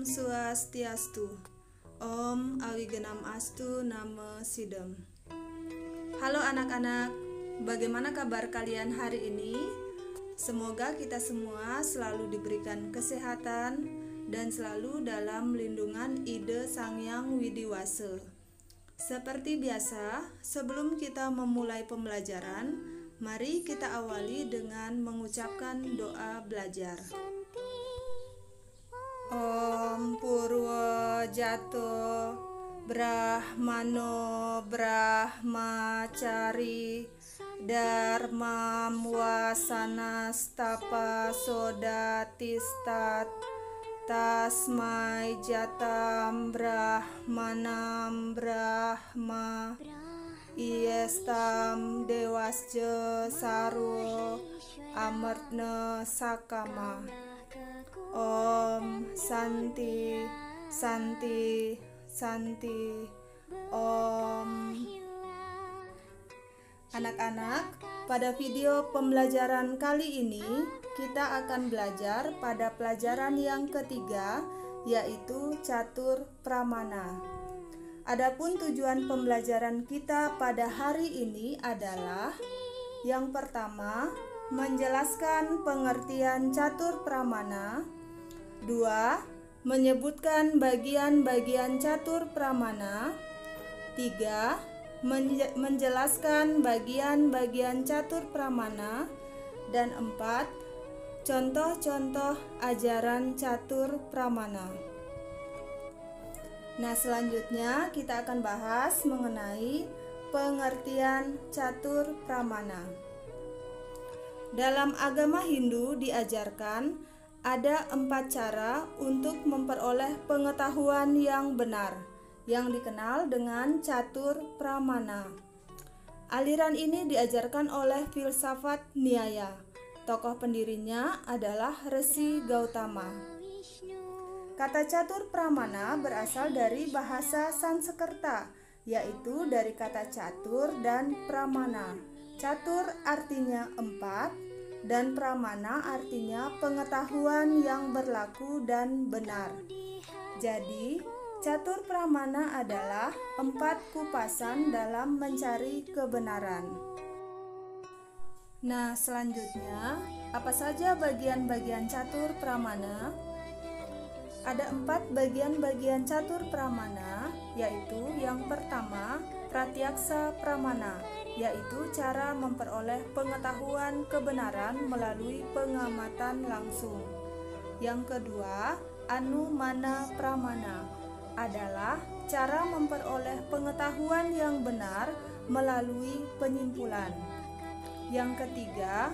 Swastiastu. Om Awigenam Astu Namo Sidam. Halo anak-anak, bagaimana kabar kalian hari ini? Semoga kita semua selalu diberikan kesehatan dan selalu dalam lindungan Ide Sang Hyang Widiwasa. Seperti biasa, sebelum kita memulai pembelajaran, mari kita awali dengan mengucapkan doa belajar. Om Purwojato Brahmano Brahmacari Dharmam Wasanastapa Sodatistat Tasmai Jatam Brahmanam Brahma Iestam Dewasja Sarwo Amartna Sakama. Om Santi Santi Santi Om. Anak-anak, pada video pembelajaran kali ini kita akan belajar pada pelajaran yang ketiga, yaitu catur pramana. Adapun tujuan pembelajaran kita pada hari ini adalah yang pertama, menjelaskan pengertian catur pramana. 2. Menyebutkan bagian-bagian catur pramana. 3. Menjelaskan bagian-bagian catur pramana. Dan 4. Contoh-contoh ajaran catur pramana. Nah, selanjutnya kita akan bahas mengenai pengertian catur pramana. Dalam agama Hindu diajarkan ada 4 cara untuk memperoleh pengetahuan yang benar, yang dikenal dengan catur pramana. Aliran ini diajarkan oleh filsafat Nyaya. Tokoh pendirinya adalah Resi Gautama. Kata catur pramana berasal dari bahasa Sanskerta, yaitu dari kata catur dan pramana. Catur artinya 4 dan pramana artinya pengetahuan yang berlaku dan benar. Jadi, catur pramana adalah 4 kupasan dalam mencari kebenaran. Nah, selanjutnya, apa saja bagian-bagian catur pramana? Ada 4 bagian-bagian catur pramana, yaitu yang pertama, pratyaksa pramana, yaitu cara memperoleh pengetahuan kebenaran melalui pengamatan langsung. Yang kedua, anumana pramana, adalah cara memperoleh pengetahuan yang benar melalui penyimpulan. Yang ketiga,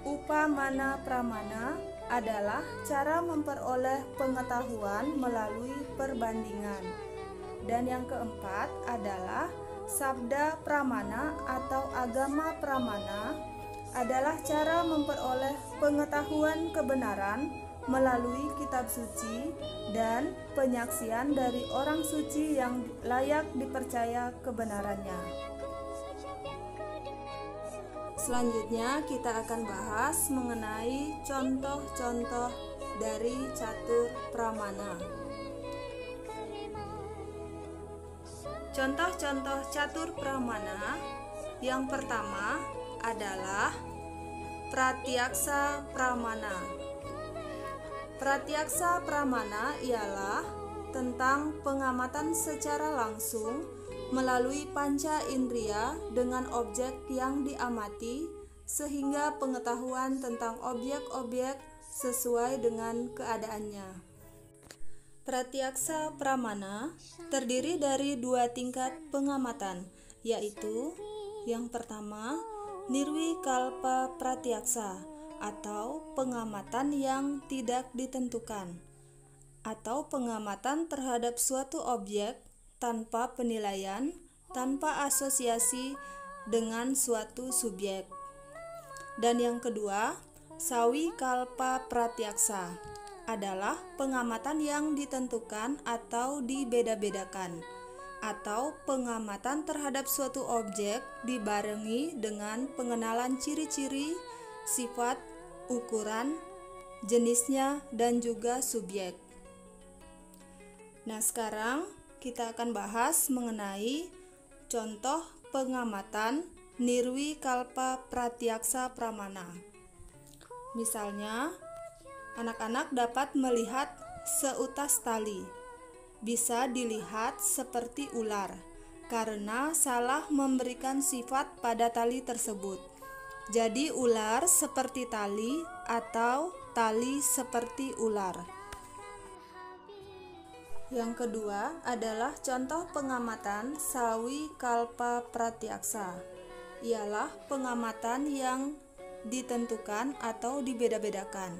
upamana pramana, adalah cara memperoleh pengetahuan melalui perbandingan. Dan yang keempat adalah sabda pramana atau agama pramana, adalah cara memperoleh pengetahuan kebenaran melalui kitab suci dan penyaksian dari orang suci yang layak dipercaya kebenarannya. Selanjutnya kita akan bahas mengenai contoh-contoh dari catur pramana. Contoh-contoh catur pramana yang pertama adalah pratyaksa pramana. Pratyaksa pramana ialah tentang pengamatan secara langsung melalui panca indera dengan objek yang diamati sehingga pengetahuan tentang objek-objek sesuai dengan keadaannya. Pratyaksa pramana terdiri dari 2 tingkat pengamatan, yaitu yang pertama, nirwikalpa pratyaksa atau pengamatan yang tidak ditentukan, atau pengamatan terhadap suatu objek tanpa penilaian, tanpa asosiasi dengan suatu subjek. Dan yang kedua, sawikalpa pratyaksa adalah pengamatan yang ditentukan atau dibeda-bedakan, atau pengamatan terhadap suatu objek dibarengi dengan pengenalan ciri-ciri, sifat, ukuran, jenisnya, dan juga subjek. Nah, sekarang kita akan bahas mengenai contoh pengamatan Nirwikalpa Pratyaksa Pramana. Misalnya, anak-anak dapat melihat seutas tali. Bisa dilihat seperti ular, karena salah memberikan sifat pada tali tersebut. Jadi ular seperti tali atau tali seperti ular. Yang kedua adalah contoh pengamatan Sawikalpa Pratyaksa. Ialah pengamatan yang ditentukan atau dibeda-bedakan.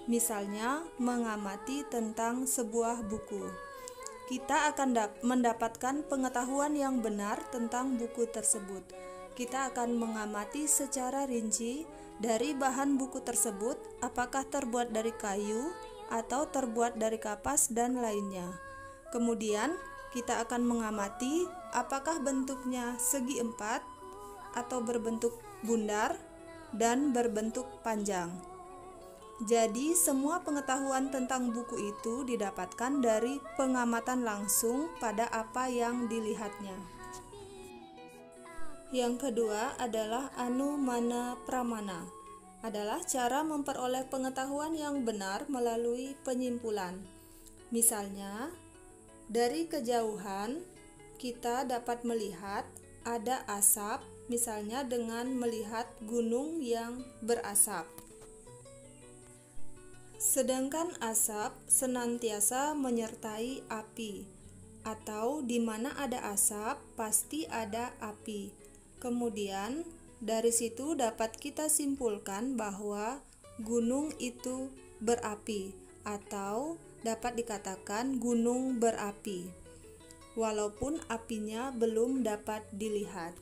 Misalnya, mengamati tentang sebuah buku. Kita akan mendapatkan pengetahuan yang benar tentang buku tersebut. Kita akan mengamati secara rinci dari bahan buku tersebut, apakah terbuat dari kayu atau terbuat dari kapas dan lainnya. Kemudian, kita akan mengamati apakah bentuknya segi empat atau berbentuk bundar dan berbentuk panjang. Jadi, semua pengetahuan tentang buku itu didapatkan dari pengamatan langsung pada apa yang dilihatnya. Yang kedua adalah Anumana Pramana. Adalah cara memperoleh pengetahuan yang benar melalui penyimpulan. Misalnya, dari kejauhan kita dapat melihat ada asap, misalnya dengan melihat gunung yang berasap. Sedangkan asap senantiasa menyertai api, atau di mana ada asap pasti ada api. Kemudian dari situ dapat kita simpulkan bahwa gunung itu berapi, atau dapat dikatakan gunung berapi, walaupun apinya belum dapat dilihat.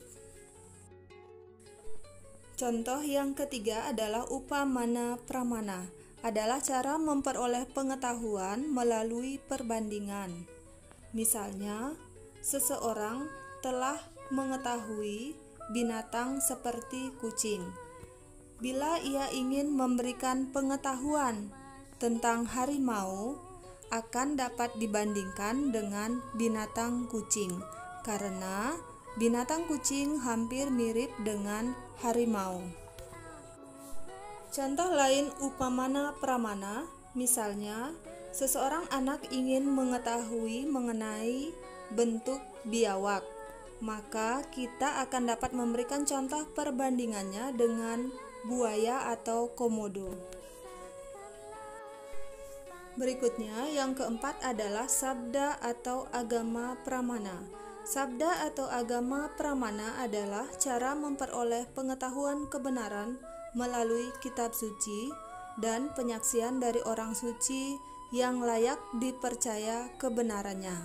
Contoh yang ketiga adalah Upamana Pramana. Adalah cara memperoleh pengetahuan melalui perbandingan. Misalnya, seseorang telah mengetahui binatang seperti kucing. Bila ia ingin memberikan pengetahuan tentang harimau, akan dapat dibandingkan dengan binatang kucing, karena binatang kucing hampir mirip dengan harimau. Contoh lain Upamana Pramana, misalnya seseorang anak ingin mengetahui mengenai bentuk biawak, maka kita akan dapat memberikan contoh perbandingannya dengan buaya atau komodo. Berikutnya, yang keempat adalah Sabda atau Agama Pramana. Sabda atau Agama Pramana adalah cara memperoleh pengetahuan kebenaran melalui kitab suci dan penyaksian dari orang suci yang layak dipercaya kebenarannya.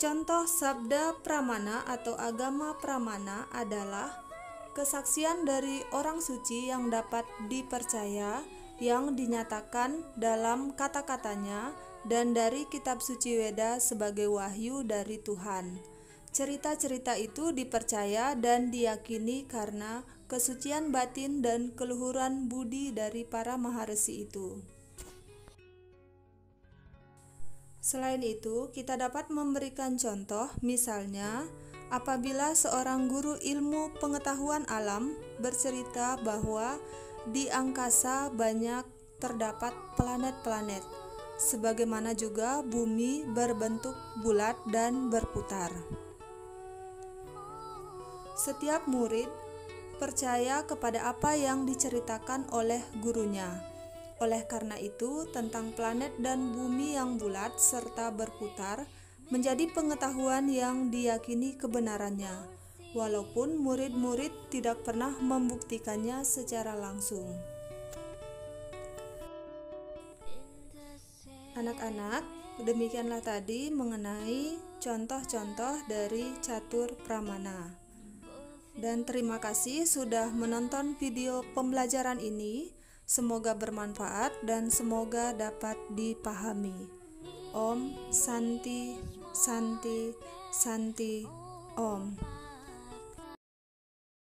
Contoh Sabda Pramana atau Agama Pramana adalah kesaksian dari orang suci yang dapat dipercaya, yang dinyatakan dalam kata-katanya dan dari kitab suci Weda sebagai wahyu dari Tuhan. Cerita-cerita itu dipercaya dan diyakini karena kesucian batin dan keluhuran budi dari para maharesi itu. Selain itu, kita dapat memberikan contoh, misalnya apabila seorang guru ilmu pengetahuan alam bercerita bahwa di angkasa banyak terdapat planet-planet, sebagaimana juga bumi berbentuk bulat dan berputar. Setiap murid percaya kepada apa yang diceritakan oleh gurunya. Oleh karena itu, tentang planet dan bumi yang bulat serta berputar menjadi pengetahuan yang diyakini kebenarannya, walaupun murid-murid tidak pernah membuktikannya secara langsung. Anak-anak, demikianlah tadi mengenai contoh-contoh dari catur pramana. Dan terima kasih sudah menonton video pembelajaran ini. Semoga bermanfaat dan semoga dapat dipahami. Om Santi Santi Santi Om.